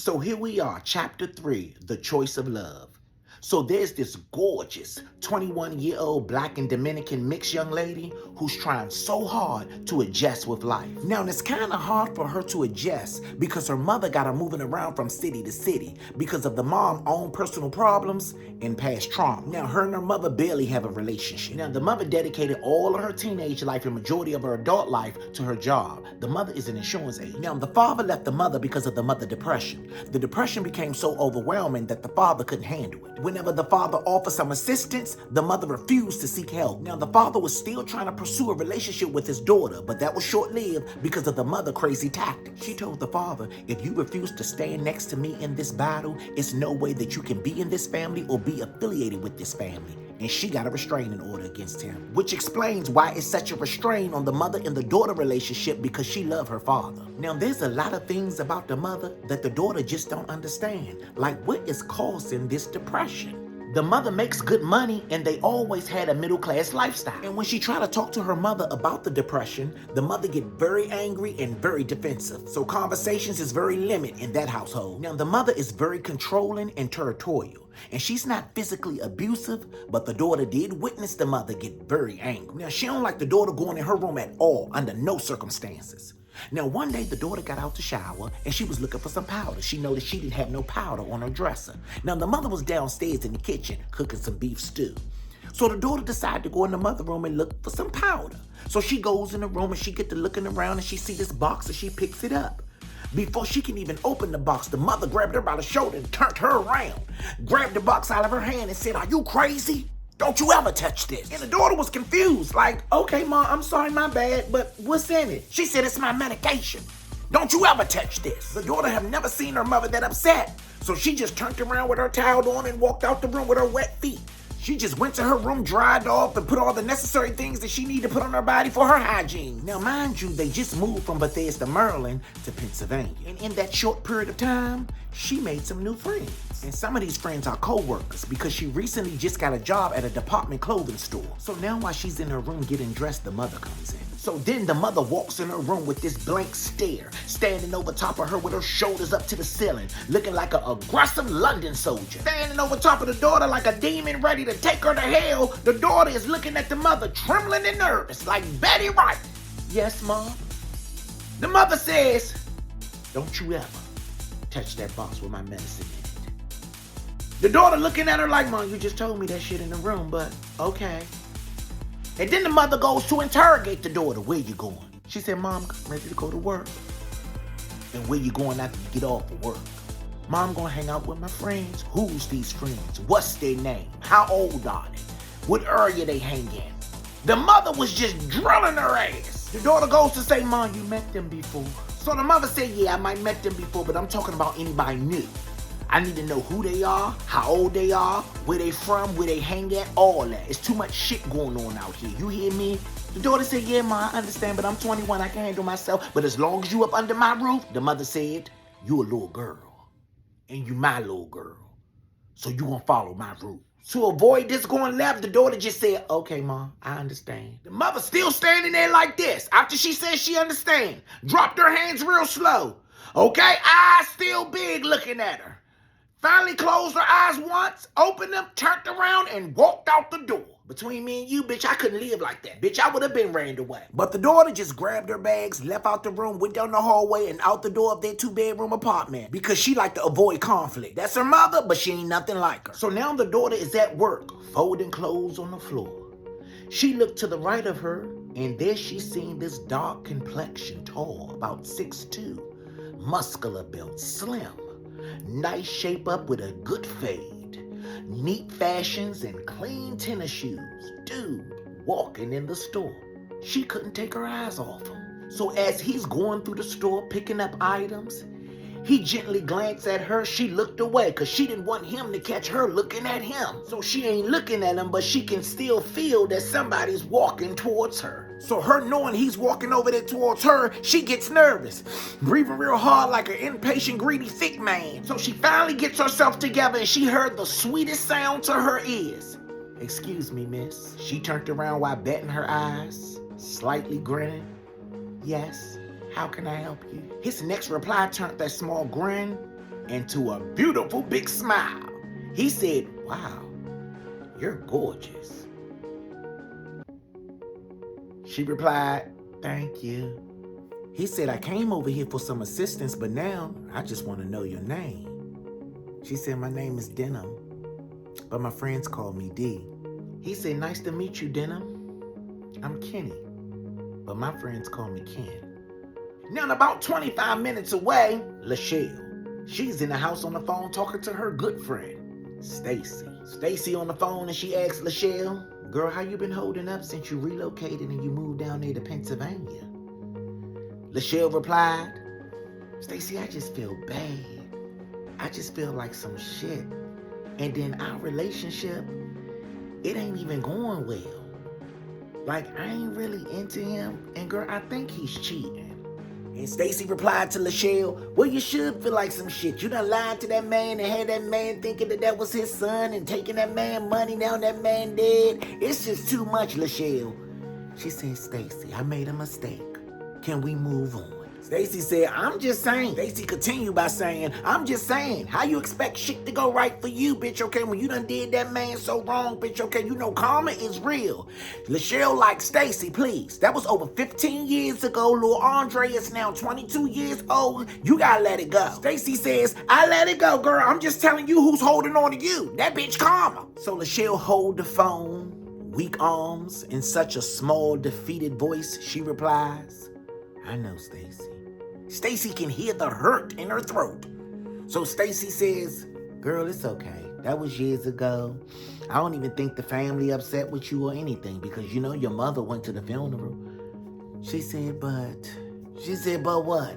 So here we are, chapter 3, The Choice of Love. So there's this gorgeous 21-year-old black and Dominican mixed young lady who's trying so hard to adjust with life. Now, it's kind of hard for her to adjust because her mother got her moving around from city to city because of the mom's own personal problems and past trauma. Now, her and her mother barely have a relationship. Now, the mother dedicated all of her teenage life and majority of her adult life to her job. The mother is an insurance agent. Now, the father left the mother because of the mother depression. The depression became so overwhelming that the father couldn't handle it. Whenever the father offered some assistance, the mother refused to seek help. Now, the father was still trying to pursue a relationship with his daughter, but that was short-lived because of the mother crazy tactics. She told the father, if you refuse to stand next to me in this battle, it's no way that you can be in this family or be affiliated with this family. And she got a restraining order against him, which explains why it's such a restraint on the mother and the daughter relationship, because she loved her father. Now, there's a lot of things about the mother that the daughter just don't understand, like what is causing this depression. The mother makes good money and they always had a middle-class lifestyle. And when she tried to talk to her mother about the depression, the mother get very angry and very defensive. So conversations is very limited in that household. Now, the mother is very controlling and territorial. And she's not physically abusive, but the daughter did witness the mother get very angry. Now, she don't like the daughter going in her room at all, under no circumstances. Now, one day the daughter got out to shower and she was looking for some powder. She noticed she didn't have no powder on her dresser. Now, the mother was downstairs in the kitchen cooking some beef stew. So the daughter decided to go in the mother room and look for some powder. So she goes in the room and she get to looking around and she see this box and she picks it up. Before she can even open the box, the mother grabbed her by the shoulder and turned her around, grabbed the box out of her hand and said, "Are you crazy? Don't you ever touch this." And the daughter was confused, like, "Okay, Mom, I'm sorry, my bad, but what's in it?" She said, "It's my medication. Don't you ever touch this." The daughter had never seen her mother that upset, so she just turned around with her towel on and walked out the room with her wet feet. She just went to her room, dried off, and put all the necessary things that she needed to put on her body for her hygiene. Now, mind you, they just moved from Bethesda, Maryland to Pennsylvania. And in that short period of time, she made some new friends. And some of these friends are co-workers because she recently just got a job at a department clothing store. So now while she's in her room getting dressed, the mother comes in. So then the mother walks in her room with this blank stare, standing over top of her with her shoulders up to the ceiling, looking like an aggressive London soldier. Standing over top of the daughter like a demon ready to take her to hell, the daughter is looking at the mother, trembling and nervous, like Betty Wright. "Yes, Mom?" The mother says, "Don't you ever touch that box with my medicine in it." The daughter looking at her like, "Mom, you just told me that shit in the room, but okay." And then the mother goes to interrogate the daughter. "Where you going?" She said, "Mom, I'm ready to go to work." "And where you going after you get off of work?" "Mom, gonna hang out with my friends." "Who's these friends? What's their name? How old are they? What area they hang in?" The mother was just drilling her ass. The daughter goes to say, "Mom, you met them before." So the mother said, "Yeah, I might met them before, but I'm talking about anybody new. I need to know who they are, how old they are, where they from, where they hang at, all that. It's too much shit going on out here. You hear me?" The daughter said, "Yeah, Ma, I understand, but I'm 21. I can handle myself. But as long as you up under my roof," the mother said, "you a little girl. And you my little girl. So you gonna follow my rules." To avoid this going left, the daughter just said, "Okay, Mom, I understand." The mother still standing there like this. After she said she understand, dropped her hands real slow. Okay, eyes still big looking at her. Finally closed her eyes once, opened them, turned around, and walked out the door. Between me and you, bitch, I couldn't live like that. Bitch, I would have been ran away. But the daughter just grabbed her bags, left out the room, went down the hallway, and out the door of their 2-bedroom apartment because she liked to avoid conflict. That's her mother, but she ain't nothing like her. So now the daughter is at work, folding clothes on the floor. She looked to the right of her, and there she seen this dark complexion, tall, about 6'2", muscular built, slim. Nice shape up with a good fade, neat fashions and clean tennis shoes. Dude walking in the store. She couldn't take her eyes off him. So as he's going through the store picking up items, he gently glanced at her. She looked away because she didn't want him to catch her looking at him. So she ain't looking at him, but she can still feel that somebody's walking towards her. So her knowing he's walking over there towards her, she gets nervous, breathing real hard like an impatient, greedy, sick man. So she finally gets herself together and she heard the sweetest sound to her ears. "Excuse me, miss." She turned around while batting her eyes, slightly grinning. "Yes, how can I help you?" His next reply turned that small grin into a beautiful big smile. He said, "Wow, you're gorgeous." She replied, "Thank you." He said, "I came over here for some assistance, but now I just want to know your name." She said, "My name is Denim, but my friends call me D." He said, "Nice to meet you, Denim. I'm Kenny, but my friends call me Ken." Now, about 25 minutes away, Lachelle. She's in the house on the phone talking to her good friend, Stacy. Stacy on the phone, and she asks Lachelle, "Girl, how you been holding up since you relocated and you moved down there to Pennsylvania?" Lachelle replied, "Stacy, I just feel bad. I just feel like some shit. And then our relationship, it ain't even going well. Like, I ain't really into him, and girl, I think he's cheating." And Stacy replied to Lachelle, "Well, you should feel like some shit. You done lied to that man and had that man thinking that was his son and taking that man money. Now that man dead. It's just too much, Lachelle." She said, "Stacy, I made a mistake. Can we move on?" Stacy said, "I'm just saying." Stacy continued by saying, "I'm just saying. How you expect shit to go right for you, bitch, okay, when you done did that man so wrong, bitch, okay? You know karma is real." Lachelle like, "Stacy, please. That was over 15 years ago. Lil Andre is now 22 years old. You gotta let it go." Stacy says, "I let it go, girl. I'm just telling you who's holding on to you. That bitch karma." So Lachelle hold the phone, weak arms, in such a small, defeated voice, she replies, "I know, Stacy." Stacy can hear the hurt in her throat. So Stacy says, "Girl, it's okay. That was years ago. I don't even think the family upset with you or anything because you know your mother went to the funeral." She said, but what?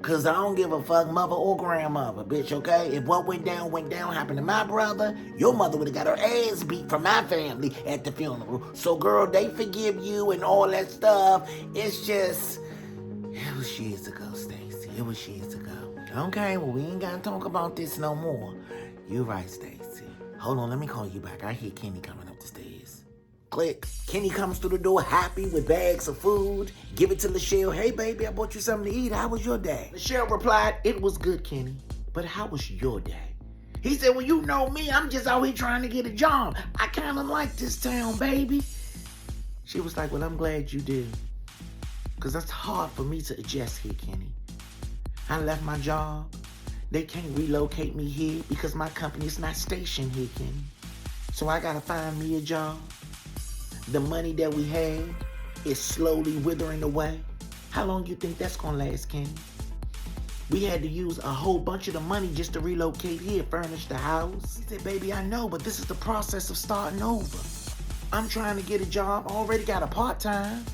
Cause I don't give a fuck, mother or grandmother, bitch, okay? If what went down, happened to my brother, your mother would have got her ass beat from my family at the funeral. So girl, they forgive you and all that stuff. It's just, it was years ago, Stacy. It was years ago. Okay, well, we ain't gotta talk about this no more. You're right, Stacy. Hold on, let me call you back. I hear Kenny coming up the stairs. Click. Kenny comes through the door happy with bags of food. Give it to Lachelle. "Hey, baby, I bought you something to eat. How was your day?" Lachelle replied, "It was good, Kenny. But how was your day?" He said, "Well, you know me. I'm just out here trying to get a job. I kind of like this town, baby." She was like, "Well, I'm glad you do. Because that's hard for me to adjust here, Kenny. I left my job. They can't relocate me here because my company's not stationed here, Kenny. So I got to find me a job. The money that we had is slowly withering away. How long you think that's going to last, Kenny? We had to use a whole bunch of the money just to relocate here, furnish the house." He said, "Baby, I know, but this is the process of starting over. I'm trying to get a job. I already got a part-time."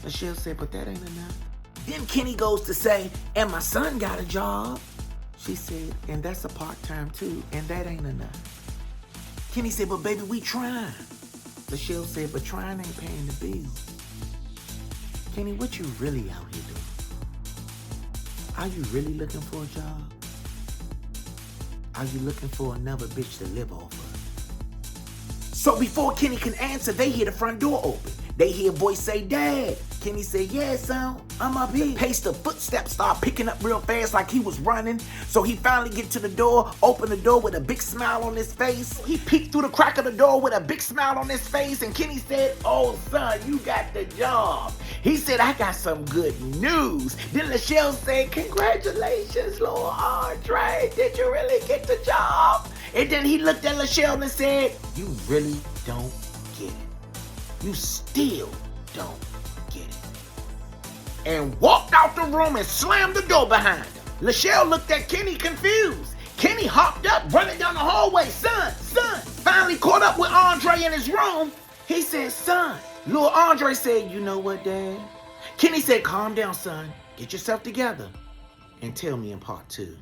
Lachelle said, "But that ain't enough." Then Kenny goes to say, "And my son got a job." She said, "And that's a part-time too, and that ain't enough." Kenny said, "But baby, we trying." Lachelle said, "But trying ain't paying the bills." Kenny, what you really out here doing? Are you really looking for a job? Are you looking for another bitch to live off of? So before Kenny can answer, they hear the front door open. They hear a voice say, "Dad." Kenny said, "Yeah, son, I'm up here." The pace of footsteps start picking up real fast like he was running. So he finally get to the door, open the door with a big smile on his face. He peeked through the crack of the door with a big smile on his face, and Kenny said, "Oh, son, you got the job." He said, "I got some good news." Then Lachelle said, "Congratulations, Lord Andre. Did you really get the job?" And then he looked at Lachelle and said, "You really don't get it. You still don't get it." And walked out the room and slammed the door behind him. Lachelle looked at Kenny confused. Kenny hopped up, running down the hallway. Son. Finally caught up with Andre in his room. He said, "Son." Lil Andre said, "You know what, Dad?" Kenny said, "Calm down, son. Get yourself together and tell me in part 2.